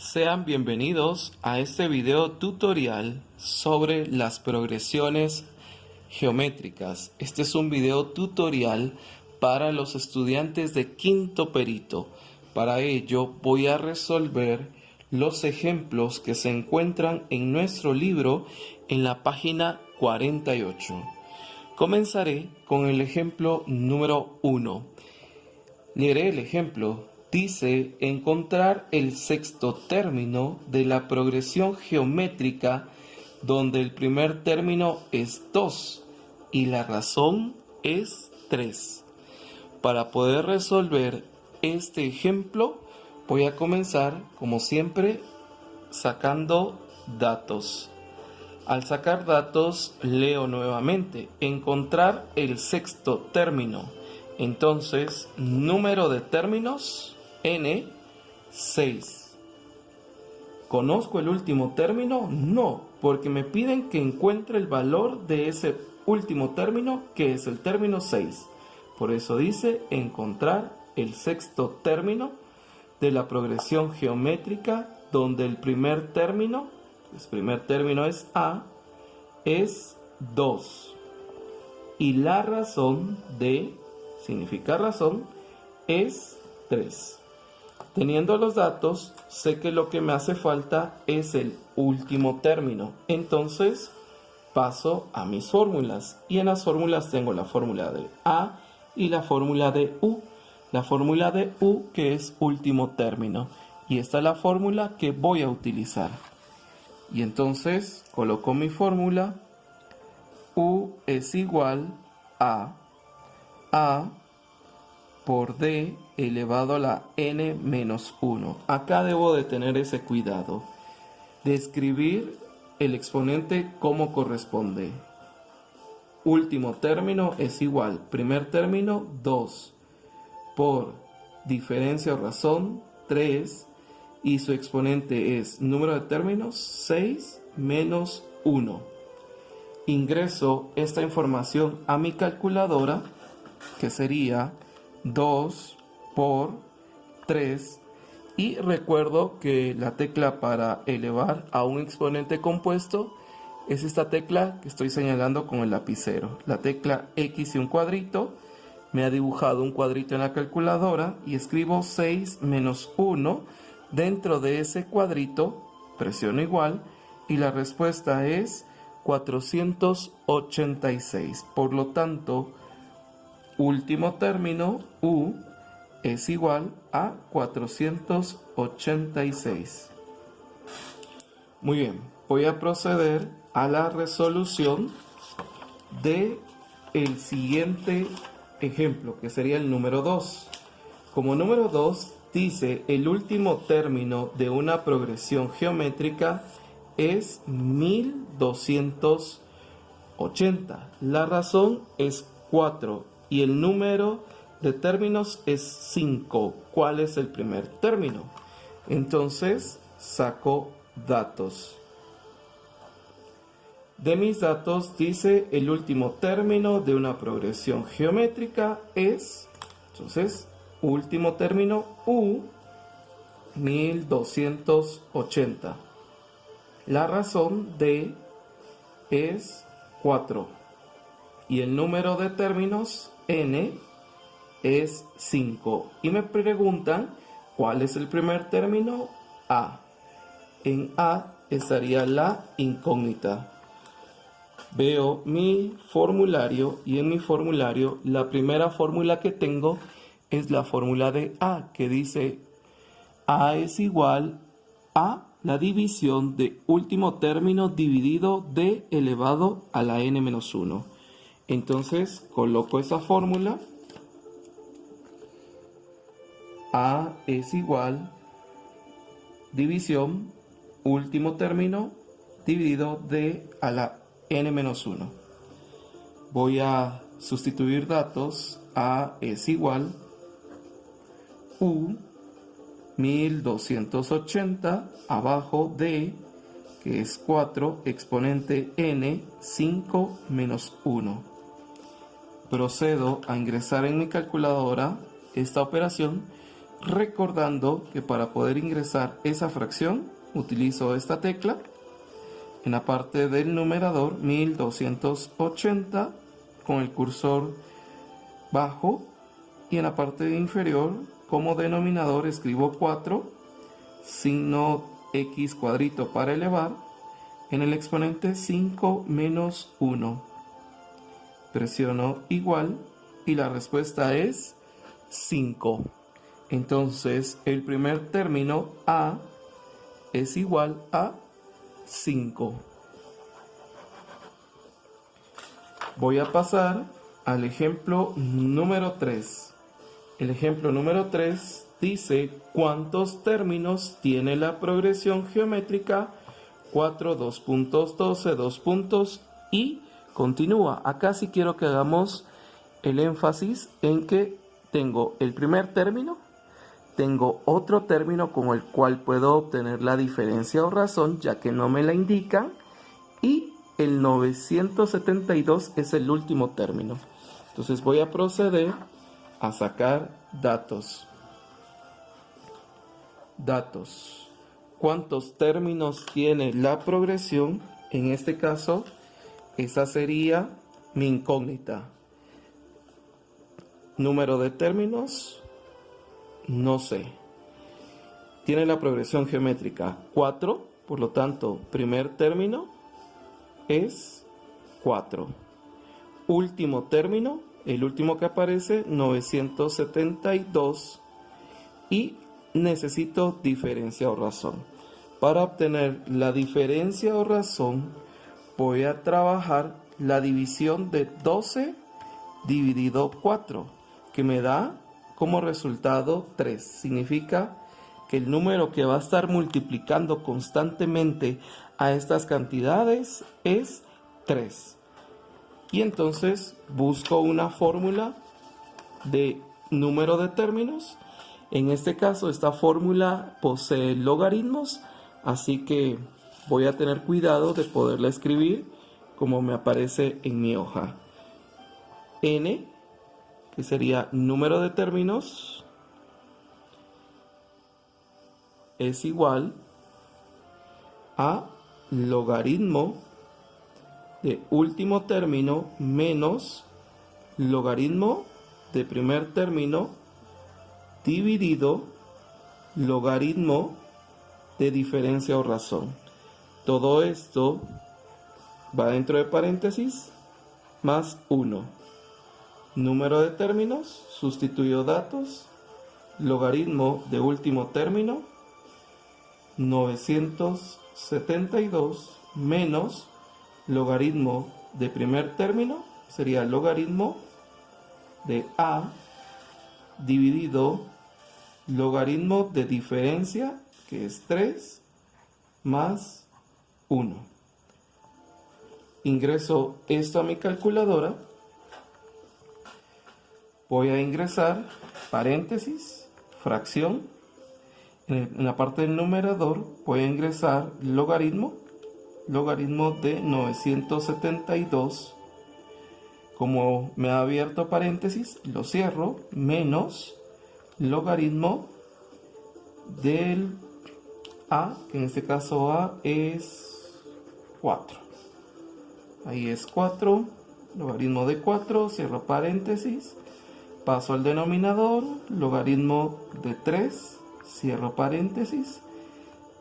Sean bienvenidos a este video tutorial sobre las progresiones geométricas. Este es un video tutorial para los estudiantes de quinto perito. Para ello voy a resolver los ejemplos que se encuentran en nuestro libro en la página 48. Comenzaré con el ejemplo número 1. Leeré el ejemplo. Dice encontrar el sexto término de la progresión geométrica donde el primer término es 2 y la razón es 3. Para poder resolver este ejemplo voy a comenzar como siempre sacando datos. Al sacar datos leo nuevamente encontrar el sexto término. Entonces número de términos n, 6. ¿Conozco el último término? No, porque me piden que encuentre el valor de ese último término, que es el término 6. Por eso dice encontrar el sexto término de la progresión geométrica donde el primer término es A, es 2. Y la razón de, significa razón, es 3. Teniendo los datos, sé que lo que me hace falta es el último término. Entonces, paso a mis fórmulas. Y en las fórmulas tengo la fórmula de A y la fórmula de U. La fórmula de U que es último término. Y esta es la fórmula que voy a utilizar. Y entonces, coloco mi fórmula. U es igual a por D elevado a la n menos 1. Acá debo de tener ese cuidado de escribir el exponente como corresponde. Último término es igual, primer término 2, por diferencia o razón 3, y su exponente es número de términos 6 menos 1. Ingreso esta información a mi calculadora, que sería 2 por 3, y recuerdo que la tecla para elevar a un exponente compuesto es esta tecla que estoy señalando con el lapicero, la tecla X y un cuadrito. Me ha dibujado un cuadrito en la calculadora y escribo 6 menos 1 dentro de ese cuadrito, presiono igual y la respuesta es 486. Por lo tanto, último término, U, es igual a 486. Muy bien, voy a proceder a la resolución de el siguiente ejemplo, que sería el número 2. Como número 2 dice el último término de una progresión geométrica es 1280. La razón es 4 y el número de términos es 5. ¿Cuál es el primer término? Entonces saco datos. De mis datos dice el último término de una progresión geométrica es, entonces, último término U, 1280. La razón de es 4. Y el número de términos n es 5. Y me preguntan cuál es el primer término. A. En A estaría la incógnita. Veo mi formulario y en mi formulario la primera fórmula que tengo es la fórmula de A, que dice A es igual a la división de último término dividido D elevado a la n menos 1. Entonces coloco esa fórmula. A es igual división último término dividido D a la n menos 1. Voy a sustituir datos. A es igual U 1280 abajo D, que es 4, exponente n, 5 menos 1. Procedo a ingresar en mi calculadora esta operación recordando que para poder ingresar esa fracción utilizo esta tecla en la parte del numerador 1280 con el cursor bajo, y en la parte inferior como denominador escribo 4, signo X cuadrito para elevar, en el exponente 5 menos 1. Presiono igual y la respuesta es 5. Entonces el primer término A es igual a 5. Voy a pasar al ejemplo número 3. El ejemplo número 3 dice cuántos términos tiene la progresión geométrica 4, 2 puntos, 12, 2 puntos y continúa. Acá sí quiero que hagamos el énfasis en que tengo el primer término, tengo otro término con el cual puedo obtener la diferencia o razón, ya que no me la indican, y el 972 es el último término. Entonces voy a proceder a sacar datos. ¿Cuántos términos tiene la progresión? En este caso, esa sería mi incógnita. Número de términos, no sé. Tiene la progresión geométrica 4, por lo tanto, primer término es 4. Último término, el último que aparece, 972, y necesito diferencia o razón. Para obtener la diferencia o razón, voy a trabajar la división de 12 dividido 4, que me da como resultado 3. Significa que el número que va a estar multiplicando constantemente a estas cantidades es 3. Y entonces busco una fórmula de número de términos. En este caso, esta fórmula posee logaritmos, así que voy a tener cuidado de poderla escribir como me aparece en mi hoja. N, que sería número de términos, es igual a logaritmo de último término menos logaritmo de primer término dividido logaritmo de diferencia o razón. Todo esto va dentro de paréntesis más 1. Número de términos, sustituyo datos, logaritmo de último término, 972 menos logaritmo de primer término, sería logaritmo de A dividido logaritmo de diferencia, que es 3, más 1. Ingreso esto a mi calculadora. Voy a ingresar paréntesis, fracción. En la parte del numerador voy a ingresar logaritmo de 972. Como me ha abierto paréntesis, lo cierro, menos logaritmo del A, que en este caso A es 4. Ahí es 4, logaritmo de 4, cierro paréntesis, paso al denominador, logaritmo de 3, cierro paréntesis.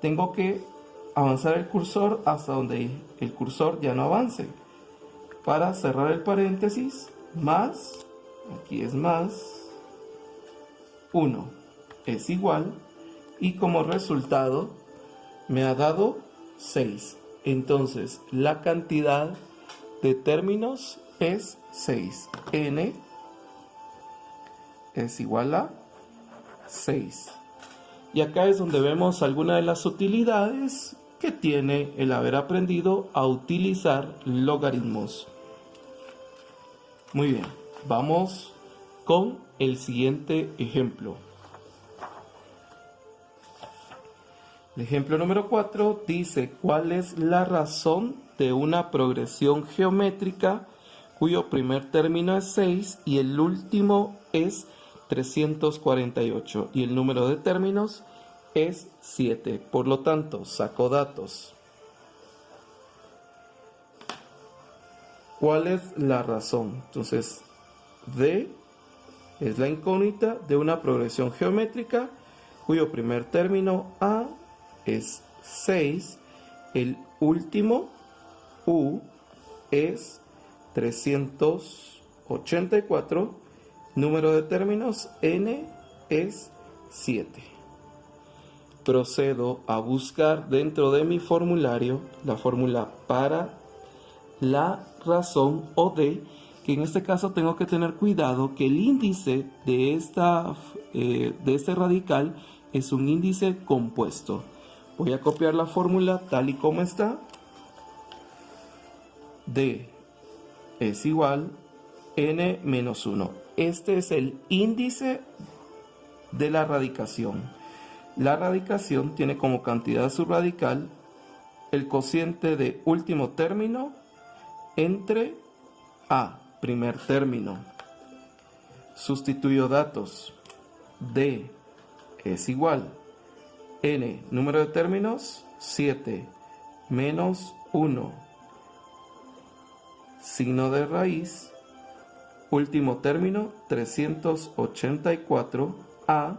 Tengo que avanzar el cursor hasta donde el cursor ya no avance, para cerrar el paréntesis, más, aquí es más, 1 es igual, y como resultado me ha dado 6. Entonces la cantidad de términos es 6. N es igual a 6. Y acá es donde vemos algunas de las utilidades que tiene el haber aprendido a utilizar logaritmos. Muy bien, vamos con el siguiente ejemplo. El ejemplo número 4 dice: ¿cuál es la razón de una progresión geométrica cuyo primer término es 6 y el último es 348 y el número de términos es 7. Por lo tanto, saco datos. ¿Cuál es la razón? Entonces, D es la incógnita de una progresión geométrica cuyo primer término A es 6, el último U es 384, número de términos N es 7. Procedo a buscar dentro de mi formulario la fórmula para la razón o D, que en este caso tengo que tener cuidado que el índice de este radical es un índice compuesto. Voy a copiar la fórmula tal y como está. D es igual n menos 1. Este es el índice de la radicación. La radicación tiene como cantidad subradical el cociente de último término entre A, primer término. Sustituyo datos. D es igual n, número de términos, 7, menos 1, signo de raíz, último término, 384, A,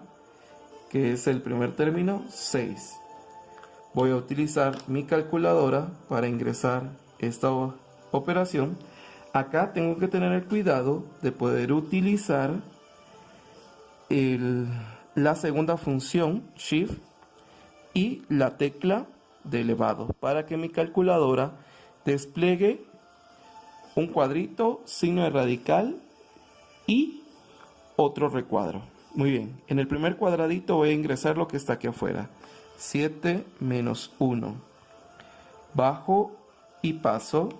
que es el primer término, 6. Voy a utilizar mi calculadora para ingresar esta operación. Acá tengo que tener el cuidado de poder utilizar la segunda función, Shift, y la tecla de elevado para que mi calculadora despliegue un cuadrito, signo de radical y otro recuadro. Muy bien, en el primer cuadradito voy a ingresar lo que está aquí afuera, 7 menos 1. Bajo y paso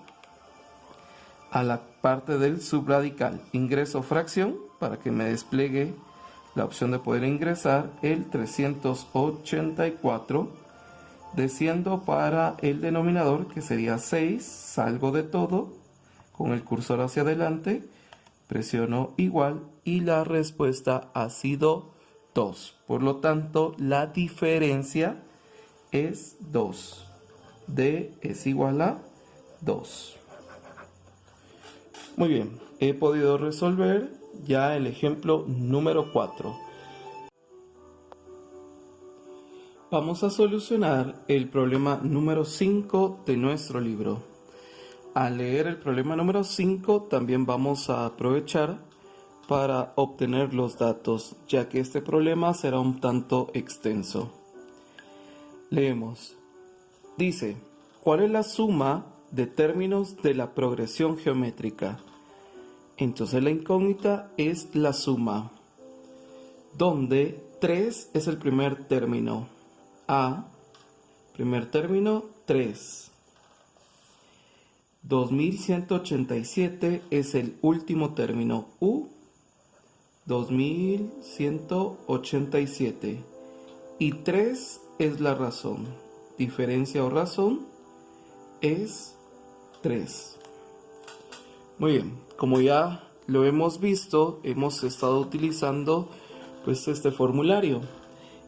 a la parte del subradical. Ingreso fracción para que me despliegue la opción de poder ingresar el 384. Desciendo para el denominador, que sería 6. Salgo de todo con el cursor hacia adelante. Presiono igual y la respuesta ha sido 2. Por lo tanto, la diferencia es 2. D es igual a 2. Muy bien, he podido resolver ya el ejemplo número 4. Vamos a solucionar el problema número 5 de nuestro libro. Al leer el problema número 5 también vamos a aprovechar para obtener los datos, ya que este problema será un tanto extenso. Leemos. Dice, ¿cuál es la suma de términos de la progresión geométrica? Entonces la incógnita es la suma, donde 3 es el primer término. A, primer término, 3. 2187 es el último término. U, 2187. Y 3 es la razón. Diferencia o razón es 3. Muy bien, como ya lo hemos visto, hemos estado utilizando pues este formulario.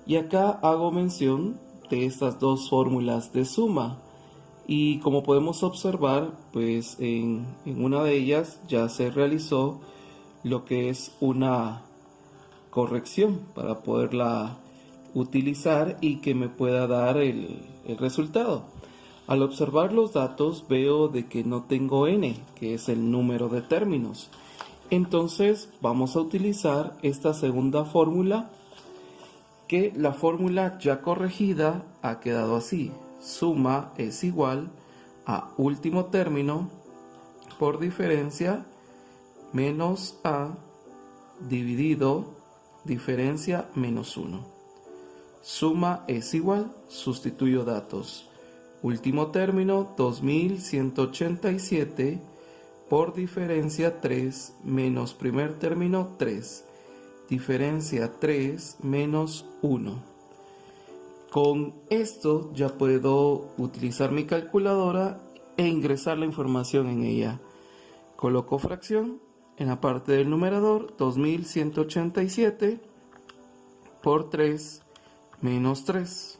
Y acá hago mención de estas dos fórmulas de suma. Y como podemos observar, pues en una de ellas ya se realizó lo que es una corrección para poderla utilizar y que me pueda dar el resultado. Al observar los datos veo de que no tengo n, que es el número de términos. Entonces vamos a utilizar esta segunda fórmula, que la fórmula ya corregida ha quedado así. Suma es igual a último término por diferencia menos a dividido diferencia menos 1. Suma es igual, sustituyo datos. Último término 2187 por diferencia 3 menos primer término 3. Diferencia 3 menos 1. Con esto ya puedo utilizar mi calculadora e ingresar la información en ella. Coloco fracción en la parte del numerador 2187 por 3 menos 3.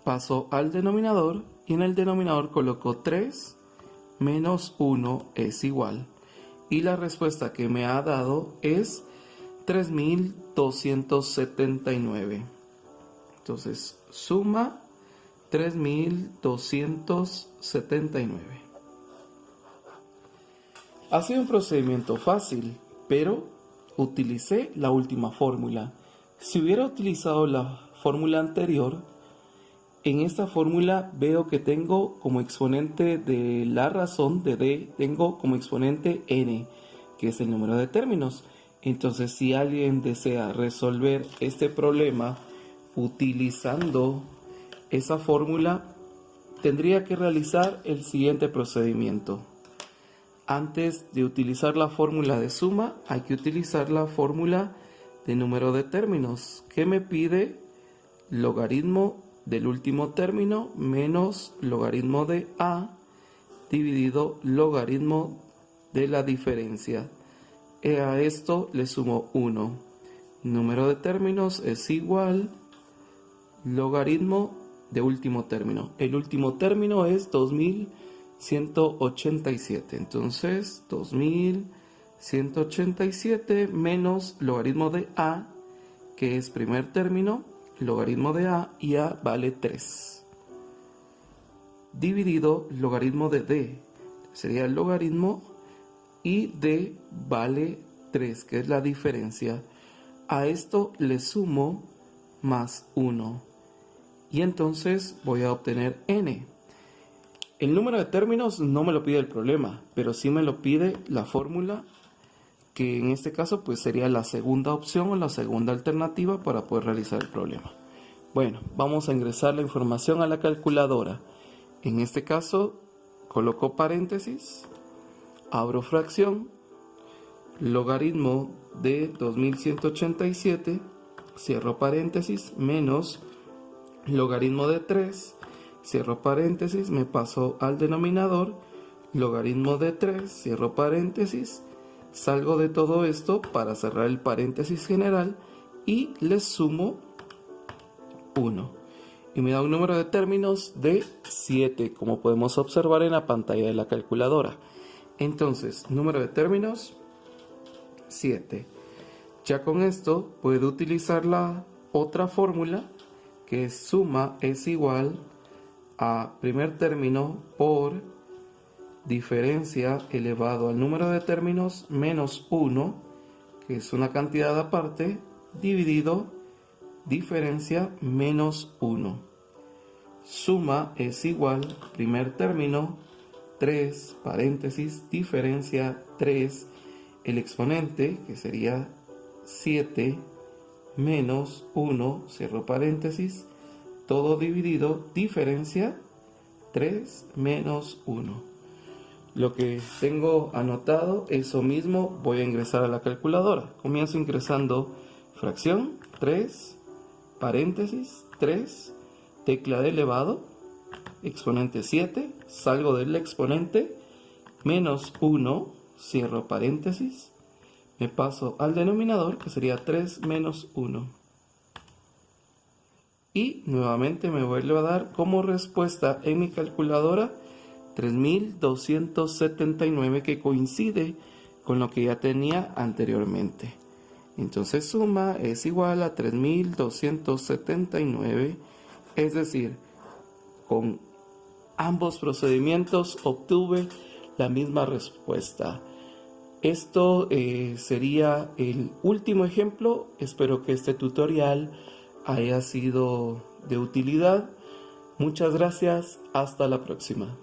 Paso al denominador y en el denominador coloco 3 menos 1 es igual. Y la respuesta que me ha dado es 3279. Entonces suma 3279. Ha sido un procedimiento fácil, pero utilicé la última fórmula. Si hubiera utilizado la fórmula anterior, en esta fórmula veo que tengo como exponente de la razón de d, tengo como exponente n, que es el número de términos. Entonces, si alguien desea resolver este problema utilizando esa fórmula, tendría que realizar el siguiente procedimiento. Antes de utilizar la fórmula de suma, hay que utilizar la fórmula de número de términos, que me pide logaritmo del último término menos logaritmo de a dividido logaritmo de la diferencia. A esto le sumo 1. Número de términos es igual logaritmo de último término. El último término es 2187. Entonces 2187 menos logaritmo de a, que es primer término, logaritmo de a, y a vale 3. Dividido logaritmo de d, sería el logaritmo, y d vale 3, que es la diferencia. A esto le sumo más 1. Y entonces voy a obtener n. El número de términos no me lo pide el problema, pero sí me lo pide la fórmula, que en este caso pues sería la segunda opción o la segunda alternativa para poder realizar el problema. Bueno, vamos a ingresar la información a la calculadora. En este caso coloco paréntesis, abro fracción, logaritmo de 2187, cierro paréntesis, menos logaritmo de 3, cierro paréntesis, me paso al denominador, logaritmo de 3, cierro paréntesis, salgo de todo esto para cerrar el paréntesis general y le sumo 1. Y me da un número de términos de 7, como podemos observar en la pantalla de la calculadora. Entonces, número de términos 7. Ya con esto puedo utilizar la otra fórmula, que es suma es igual a primer término por diferencia elevado al número de términos menos 1, que es una cantidad aparte, dividido diferencia menos 1. Suma es igual primer término 3 paréntesis diferencia 3, el exponente que sería 7 menos 1, cierro paréntesis, todo dividido diferencia 3 menos 1. Lo que tengo anotado, eso mismo voy a ingresar a la calculadora. Comienzo ingresando fracción 3 paréntesis 3, tecla de elevado, exponente 7, salgo del exponente, menos 1, cierro paréntesis, me paso al denominador, que sería 3 menos 1. Y nuevamente me vuelve a dar como respuesta en mi calculadora 3279, que coincide con lo que ya tenía anteriormente. Entonces suma es igual a 3279, es decir, con ambos procedimientos obtuve la misma respuesta. Esto sería el último ejemplo. Espero que este tutorial haya sido de utilidad. Muchas gracias. Hasta la próxima.